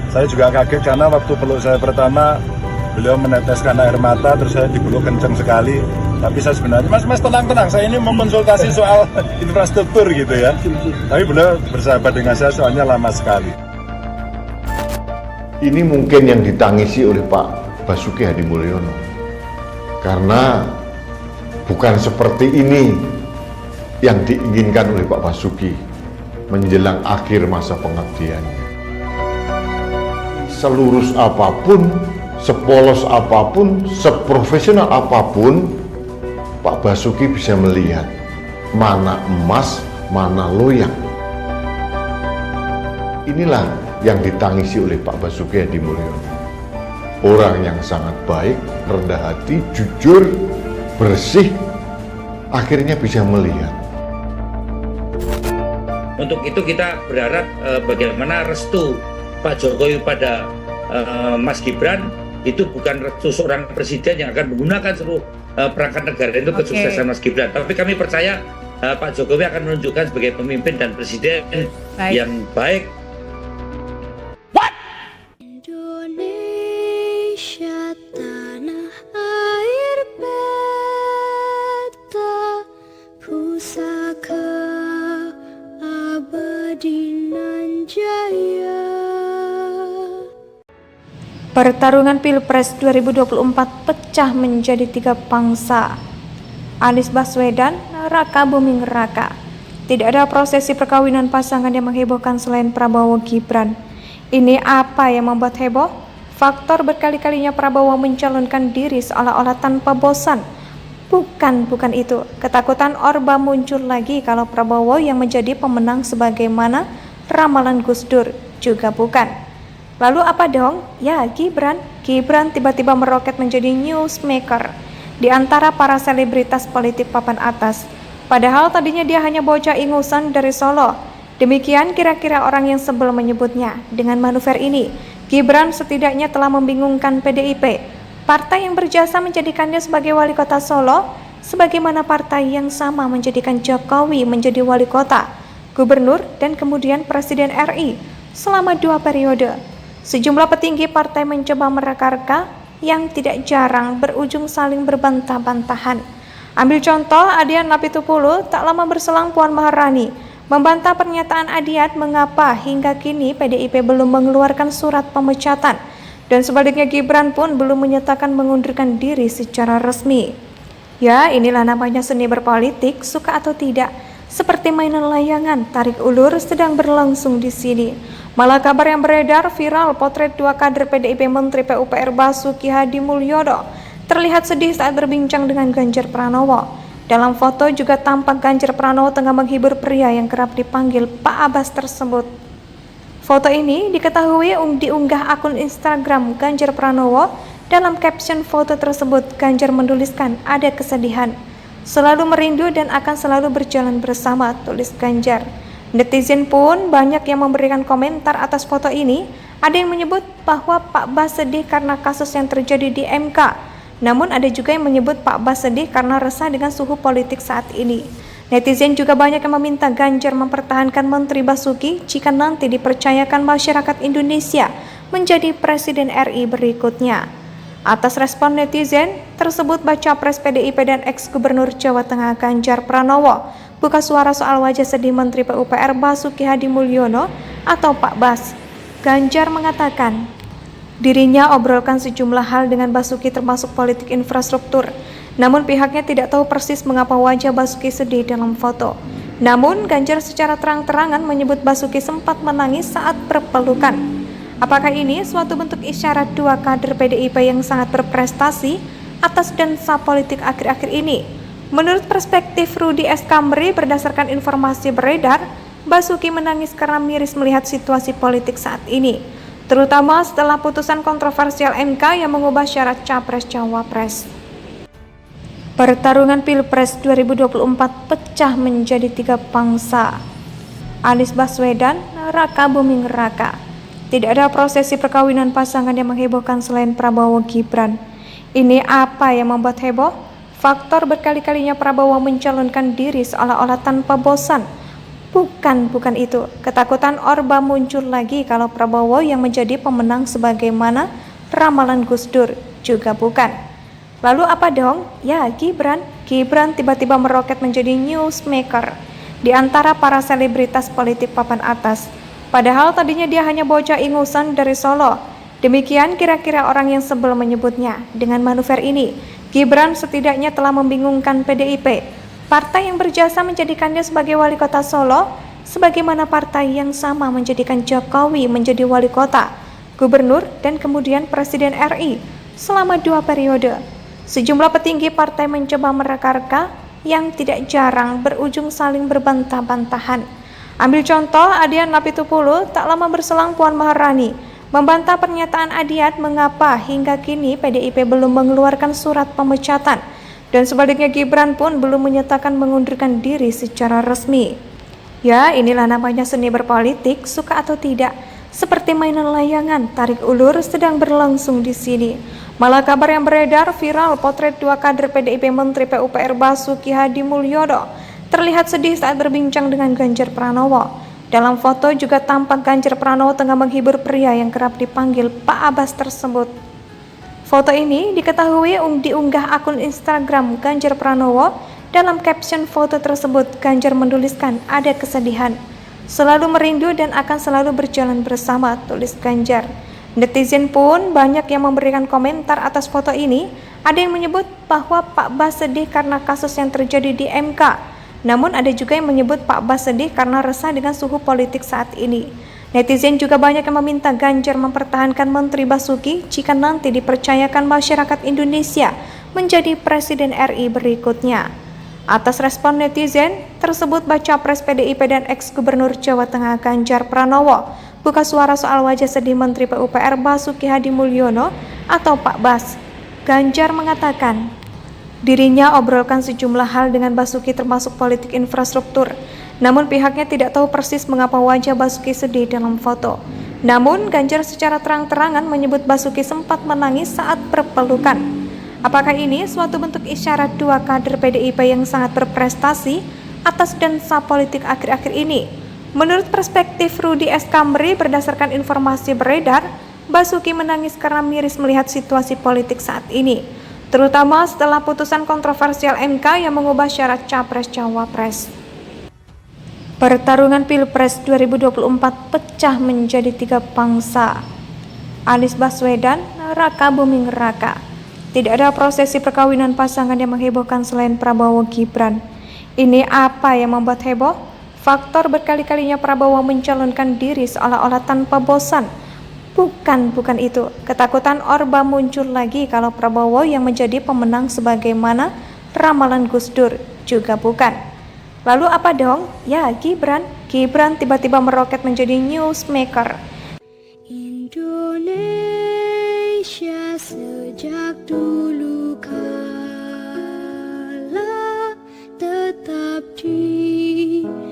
Saya juga kaget karena waktu peluk saya pertama, beliau meneteskan air mata, terus saya dipeluk kencang sekali. Tapi saya sebenarnya, mas tenang, saya ini mau konsultasi soal infrastruktur gitu ya. Tapi beliau bersahabat dengan saya soalnya lama sekali. Ini mungkin yang ditangisi oleh Pak Basuki Hadimulyono. Karena bukan seperti ini yang diinginkan oleh Pak Basuki menjelang akhir masa pengabdiannya. Selurus apapun, sepolos apapun, seprofesional apapun, Pak Basuki bisa melihat mana emas, mana loyang. Inilah yang ditangisi oleh Pak Basuki Hadimulyono. Orang yang sangat baik, rendah hati, jujur, bersih, akhirnya bisa melihat. Untuk itu kita berharap bagaimana restu Pak Jokowi pada Mas Gibran itu bukan restu seorang presiden yang akan menggunakan seluruh perangkat negara itu kesuksesan Mas Gibran. Tapi kami percaya Pak Jokowi akan menunjukkan sebagai pemimpin dan presiden yang baik. Indonesia tanah air beta pusaka abadi nan jaya. Pertarungan Pilpres 2024 pecah menjadi 3 pangsa. Anies Baswedan, Raka Buming Raka. Tidak ada prosesi perkawinan pasangan yang menghebohkan selain Prabowo Gibran. Ini apa yang membuat heboh? Faktor berkali-kalinya Prabowo mencalonkan diri seolah-olah tanpa bosan. Bukan itu. Ketakutan Orba muncul lagi kalau Prabowo yang menjadi pemenang sebagaimana ramalan Gus Dur. Juga bukan. Lalu apa dong? Ya, Gibran tiba-tiba meroket menjadi newsmaker di antara para selebritas politik papan atas. Padahal tadinya dia hanya bocah ingusan dari Solo. Demikian kira-kira orang yang sebel menyebutnya. Dengan manuver ini, Gibran setidaknya telah membingungkan PDIP, partai yang berjasa menjadikannya sebagai wali kota Solo, sebagaimana partai yang sama menjadikan Jokowi menjadi wali kota, gubernur, dan kemudian presiden RI selama 2 periode. Sejumlah petinggi partai mencoba mereka-reka yang tidak jarang berujung saling berbantah-bantahan. Ambil contoh Adian Apitupulu, tak lama berselang Puan Maharani membantah pernyataan Adian mengapa hingga kini PDIP belum mengeluarkan surat pemecatan, dan sebaliknya Gibran pun belum menyatakan mengundurkan diri secara resmi. Ya, inilah namanya seni berpolitik, suka atau tidak. Seperti mainan layangan, tarik ulur sedang berlangsung di sini. Malah kabar yang beredar viral potret 2 kader PDIP Menteri PUPR Basuki Hadimulyono terlihat sedih saat berbincang dengan Ganjar Pranowo. Dalam foto juga tampak Ganjar Pranowo tengah menghibur pria yang kerap dipanggil Pak Abbas tersebut. Foto ini diketahui diunggah akun Instagram Ganjar Pranowo. Dalam caption foto tersebut, Ganjar menuliskan ada kesedihan. Selalu merindu dan akan selalu berjalan bersama, tulis Ganjar. Netizen pun banyak yang memberikan komentar atas foto ini. Ada yang menyebut bahwa Pak Bas sedih karena kasus yang terjadi di MK. Namun ada juga yang menyebut Pak Bas sedih karena resah dengan suhu politik saat ini. Netizen juga banyak yang meminta Ganjar mempertahankan Menteri Basuki jika nanti dipercayakan masyarakat Indonesia menjadi Presiden RI berikutnya. Atas respon netizen tersebut, baca pres PDIP dan ex-gubernur Jawa Tengah Ganjar Pranowo buka suara soal wajah sedih Menteri PUPR Basuki Hadimulyono atau Pak Bas. Ganjar mengatakan dirinya obrolkan sejumlah hal dengan Basuki termasuk politik infrastruktur. Namun pihaknya tidak tahu persis mengapa wajah Basuki sedih dalam foto. Namun Ganjar secara terang-terangan menyebut Basuki sempat menangis saat berpelukan. Apakah ini suatu bentuk isyarat 2 kader PDIP yang sangat berprestasi atas dansa politik akhir-akhir ini? Menurut perspektif Rudi S. Kamri, berdasarkan informasi beredar, Basuki menangis karena miris melihat situasi politik saat ini, terutama setelah putusan kontroversial MK yang mengubah syarat Capres-Cawapres. Pertarungan Pilpres 2024 pecah menjadi 3 pangsa. Anies Baswedan, Raka Buming Raka. Tidak ada prosesi perkawinan pasangan yang menghebohkan selain Prabowo Gibran. Ini apa yang membuat heboh? Faktor berkali-kalinya Prabowo mencalonkan diri seolah-olah tanpa bosan. Bukan itu. Ketakutan Orba muncul lagi kalau Prabowo yang menjadi pemenang sebagaimana ramalan Gus Dur. Juga bukan. Lalu apa dong? Ya, Gibran. Gibran tiba-tiba meroket menjadi newsmaker di antara para selebritas politik papan atas. Padahal tadinya dia hanya bocah ingusan dari Solo. Demikian kira-kira orang yang sebel menyebutnya. Dengan manuver ini, Gibran setidaknya telah membingungkan PDIP, partai yang berjasa menjadikannya sebagai wali kota Solo, sebagaimana partai yang sama menjadikan Jokowi menjadi wali kota, gubernur, dan kemudian presiden RI selama 2 periode. Sejumlah petinggi partai mencoba mereka-reka yang tidak jarang berujung saling berbantah-bantahan. Ambil contoh Adian Apitupulu, tak lama berselang Puan Maharani membantah pernyataan Adian mengapa hingga kini PDIP belum mengeluarkan surat pemecatan, dan sebaliknya Gibran pun belum menyatakan mengundurkan diri secara resmi. Ya, inilah namanya seni berpolitik, suka atau tidak. Seperti mainan layangan, tarik ulur sedang berlangsung di sini. Malah kabar yang beredar viral potret 2 kader PDIP Menteri PUPR Basuki Hadi Mulyono terlihat sedih saat berbincang dengan Ganjar Pranowo. Dalam foto juga tampak Ganjar Pranowo tengah menghibur pria yang kerap dipanggil Pak Abbas tersebut. Foto ini diketahui diunggah akun Instagram Ganjar Pranowo. Dalam caption foto tersebut, Ganjar menuliskan ada kesedihan, selalu merindu dan akan selalu berjalan bersama, tulis Ganjar. Netizen pun banyak yang memberikan komentar atas foto ini. Ada yang menyebut bahwa Pak Bas sedih karena kasus yang terjadi di MK. Namun ada juga yang menyebut Pak Bas sedih karena resah dengan suhu politik saat ini. Netizen juga banyak yang meminta Ganjar mempertahankan Menteri Basuki jika nanti dipercayakan masyarakat Indonesia menjadi Presiden RI berikutnya. Atas respon netizen tersebut, baca pres PDIP dan ex-gubernur Jawa Tengah Ganjar Pranowo buka suara soal wajah sedih Menteri PUPR Basuki Hadi Mulyono atau Pak Bas. Ganjar mengatakan dirinya obrolkan sejumlah hal dengan Basuki termasuk politik infrastruktur. Namun pihaknya tidak tahu persis mengapa wajah Basuki sedih dalam foto. Namun Ganjar secara terang-terangan menyebut Basuki sempat menangis saat berpelukan. Apakah ini suatu bentuk isyarat 2 kader PDIP yang sangat berprestasi atas dansa politik akhir-akhir ini? Menurut perspektif Rudi S. Kamri, berdasarkan informasi beredar, Basuki menangis karena miris melihat situasi politik saat ini, terutama setelah putusan kontroversial MK yang mengubah syarat Capres-Cawapres. Pertarungan Pilpres 2024 pecah menjadi 3 pangsa. Anies Baswedan, Raka Buming Raka. Tidak ada prosesi perkawinan pasangan yang menghebohkan selain Prabowo Gibran. Ini apa yang membuat heboh? Faktor berkali-kalinya Prabowo mencalonkan diri seolah-olah tanpa bosan. Bukan itu. Ketakutan Orba muncul lagi kalau Prabowo yang menjadi pemenang sebagaimana ramalan Gus Dur. Juga bukan. Lalu apa dong? Ya, Gibran. Gibran tiba-tiba meroket menjadi newsmaker. Indonesia sejak dulu kala tetap dipuja-puja.